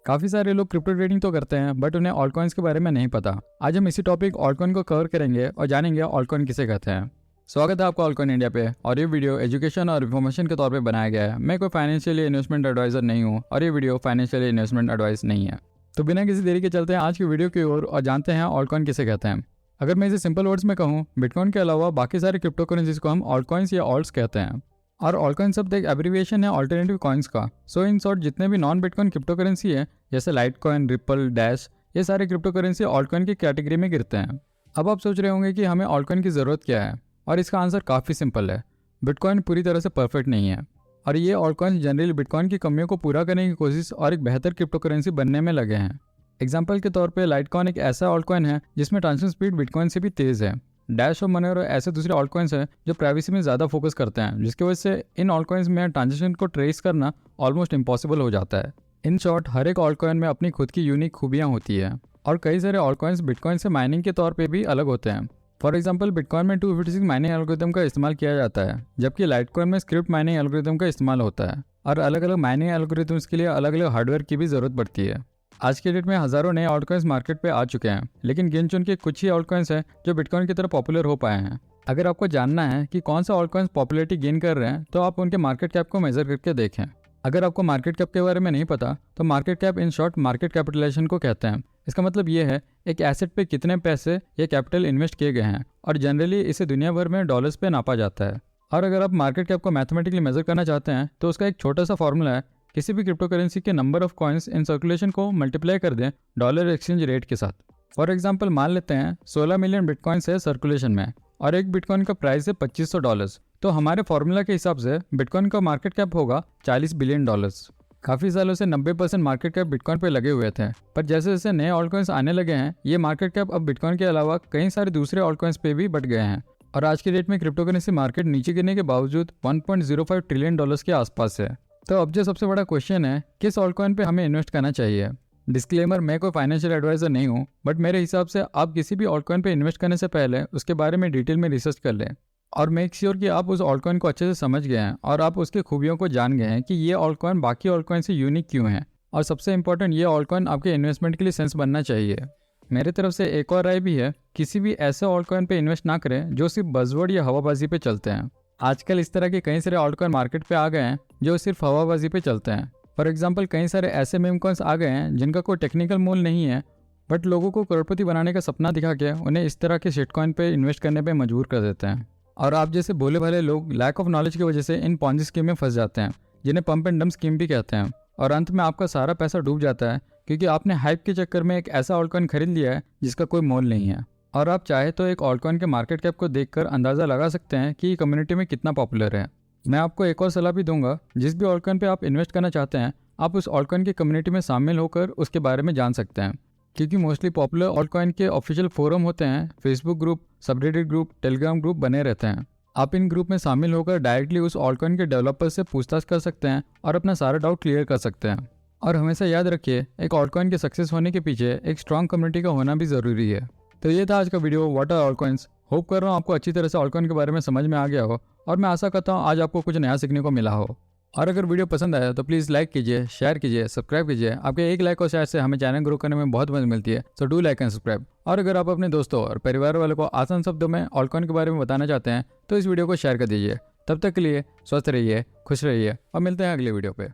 काफ़ी सारे लोग क्रिप्टो ट्रेडिंग तो करते हैं बट उन्हें ऑल्ट कॉइन्स के बारे में नहीं पता। आज हम इसी टॉपिक ऑल्ट कॉइन को कवर करेंगे और जानेंगे ऑल्ट कॉइन किसे कहते हैं। स्वागत है आपका ऑल्ट कॉइन इंडिया पे और ये वीडियो एजुकेशन और इन्फॉर्मेशन के तौर पे बनाया गया है। मैं कोई फाइनेंशियल इन्वेस्टमेंट एडवाइजर नहीं हूँ और ये वीडियो फाइनेंशियल इन्वेस्टमेंट एडवाइस नहीं है। तो बिना किसी देरी के चलते हैं आज की वीडियो की ओर और जानते हैं ऑल्ट कॉइन किसे कहते हैं। अगर मैं इसे सिंपल वर्ड्स में कहूँ, बिटकॉइन के अलावा बाकी सारे क्रिप्टो करेंसीज को हम ऑल्ट कॉइन्स या ऑल्ट्स कहते हैं। और ऑल्ट कॉइन शब्द एक एब्रीविएशन है अल्टरनेटिव कॉइन्स का। सो इन शॉर्ट जितने भी नॉन बिटकॉइन क्रिप्टो करेंसी है जैसे लाइट कॉइन, रिपल, डैश, ये सारे क्रिप्टो करेंसी ऑल्ट कॉइन की कैटेगरी में गिरते हैं। अब आप सोच रहे होंगे कि हमें ऑल्ट कॉइन की ज़रूरत क्या है, और इसका आंसर काफ़ी सिंपल है। बिटकॉइन पूरी तरह से परफेक्ट नहीं है और ये ऑल्ट कॉइन जनरली बिटकॉइन की कमियों को पूरा करने की कोशिश और एक बेहतर क्रिप्टो करेंसी बनने में लगे हैं। एग्जाम्पल के तौर पर लाइट कॉइन एक ऐसा ऑल्ट कॉइन है जिसमें ट्रांजेक्शन स्पीड बिटकॉइन से भी तेज़ है। डैश और मोनेरो ऐसे दूसरे ऑल्ट कॉइन्स हैं जो प्राइवेसी में ज़्यादा फोकस करते हैं, जिसकी वजह से इन ऑल्ट कॉइन्स में ट्रांजेक्शन को ट्रेस करना ऑलमोस्ट इम्पॉसिबल हो जाता है। इन शॉर्ट हर एक ऑल्ट कॉइन में अपनी खुद की यूनिक खूबियाँ होती है और कई सारे ऑल्ट कॉइन्स बिटकॉइन से माइनिंग के तौर पे भी अलग होते हैं। फॉर एग्जांपल बिटकॉइन में 256 माइनिंग एल्गोरिथम का इस्तेमाल किया जाता है, जबकि लाइट कॉइन में स्क्रिप्ट माइनिंग एल्गोरिथम का इस्तेमाल होता है और अलग अलग माइनिंग एल्गोरिथम्स के लिए अलग अलग हार्डवेयर की भी ज़रूरत पड़ती है। आज के डेट में हज़ारों नए ऑल्ट कॉइन्स मार्केट पे आ चुके हैं, लेकिन गिन चुन के कुछ ही ऑल्ट कॉइन्स हैं जो बिटकॉइन की तरह पॉपुलर हो पाए हैं। अगर आपको जानना है कि कौन सा ऑल्ट कॉइन्स पॉपुलैरिटी गेन कर रहे हैं तो आप उनके मार्केट कैप को मेजर करके देखें। अगर आपको मार्केट कैप के बारे में नहीं पता तो market cap in short market capitalization को कहते हैं। इसका मतलब ये है एक एसेट पे कितने पैसे या कैपिटल इन्वेस्ट किए गए हैं और जनरली इसे दुनिया भर में डॉलर्स पे नापा जाता है। और अगर आप मार्केट कैप को मैथमेटिकली मेजर करना चाहते हैं तो उसका एक छोटा सा फॉर्मूला है, किसी भी क्रिप्टो करेंसी के number of coins in circulation को मल्टीप्लाई कर दें डॉलर एक्सचेंज रेट के साथ। फॉर एग्जांपल मान लेते हैं 16 मिलियन बिटकॉइन्स है सर्कुलेशन में और एक बिटकॉइन का प्राइस है $2500, तो हमारे फॉर्मूला के हिसाब से बिटकॉइन का मार्केट कैप होगा $40 बिलियन। काफ़ी सालों से 90% मार्केट कैप बिटकॉइन पे लगे हुए थे, पर जैसे जैसे नए ऑल्ट कॉइन्स आने लगे हैं ये मार्केट कैप अब बिटकॉइन के अलावा कई सारे दूसरे ऑल्ट कॉइन्स पे भी बढ़ गए हैं और आज के डेट में क्रिप्टो करेंसी मार्केट नीचे गिरने के बावजूद $1.05 ट्रिलियन के आसपास है। तो अब जो सबसे बड़ा क्वेश्चन है किस ऑल्ट कॉइन पे हमें इन्वेस्ट करना चाहिए। डिस्क्लेमर, मैं कोई फाइनेंशियल एडवाइजर नहीं हूँ, बट मेरे हिसाब से आप किसी भी ऑल्ट कॉइन पे इन्वेस्ट करने से पहले उसके बारे में डिटेल में रिसर्च कर लें और मेक श्योर कि आप उस ऑल्ट कॉइन को अच्छे से समझ गए हैं और आप उसके खूबियों को जान गए हैं कि ये ऑल्ट कॉइन बाकी ऑल्ट कॉइन से यूनिक क्यों है, और सबसे इंपॉर्टेंट ये ऑल्ट कॉइन आपके इन्वेस्टमेंट के लिए सेंस बनना चाहिए। मेरे तरफ से एक और राय भी है, किसी भी ऐसे ऑल्ट कॉइन पे इन्वेस्ट ना करें जो सिर्फ बज़वर्ड या हवाबाजी पे चलते हैं। आजकल इस तरह के कई सारे ऑल्ट कॉइन मार्केट पे आ गए हैं जो सिर्फ हवाबाजी पे चलते हैं। फॉर एग्जांपल कई सारे ऐसे मेम कॉइन्स आ गए हैं जिनका कोई टेक्निकल मूल नहीं है, बट लोगों को करोड़पति बनाने का सपना दिखा के उन्हें इस तरह के शिट कॉइन पे इन्वेस्ट करने पे मजबूर कर देते हैं। और आप जैसे भोले भाले लोग लैक ऑफ नॉलेज की वजह से इन पॉन्जी स्कीम में फंस जाते हैं, जिन्हें पंप एंड डंप स्कीम भी कहते हैं, और अंत में आपका सारा पैसा डूब जाता है क्योंकि आपने हाइप के चक्कर में एक ऐसा ऑल्ट कॉइन खरीद लिया है जिसका कोई मोल नहीं है। और आप चाहे तो एक ऑल्ट कॉइन के मार्केट कैप को देखकर अंदाज़ा लगा सकते हैं कि ये कम्युनिटी में कितना पॉपुलर है। मैं आपको एक और सलाह भी दूंगा, जिस भी ऑल्ट कॉइन पे आप इन्वेस्ट करना चाहते हैं आप उस ऑल्ट कॉइन की कम्युनिटी में शामिल होकर उसके बारे में जान सकते हैं, क्योंकि मोस्टली पॉपुलर ऑल्ट कॉइन के ऑफिशियल फोरम होते हैं, Facebook group, subreddit group, Telegram group बने रहते हैं। आप इन ग्रुप में शामिल होकर डायरेक्टली उस ऑल्ट कॉइन के डेवलपर से पूछताछ कर सकते हैं और अपना सारा डाउट क्लियर कर सकते हैं। और हमेशा याद रखिए एक ऑल्ट कॉइन के सक्सेस होने के पीछे एक स्ट्रॉन्ग कम्युनिटी का होना भी ज़रूरी है। तो ये था आज का video, what are alt coins. Hope कर रहा हूँ आपको अच्छी तरह से ऑल्ट कॉइन के बारे में समझ में आ गया हो और मैं आशा करता हूँ आज आपको कुछ नया सीखने को मिला हो। और अगर वीडियो पसंद आया तो प्लीज़ लाइक कीजिए, शेयर कीजिए, सब्सक्राइब कीजिए। आपके एक लाइक और शेयर से हमें चैनल ग्रो करने में बहुत मदद मिलती है, so do like and subscribe. और अगर आप अपने दोस्तों और परिवार वालों को आसान शब्दों में ऑल्ट कॉइन के बारे में बताना चाहते हैं तो इस वीडियो को शेयर कर दीजिए। तब तक के लिए स्वस्थ रहिए, खुश रहिए और मिलते हैं अगले वीडियो पे।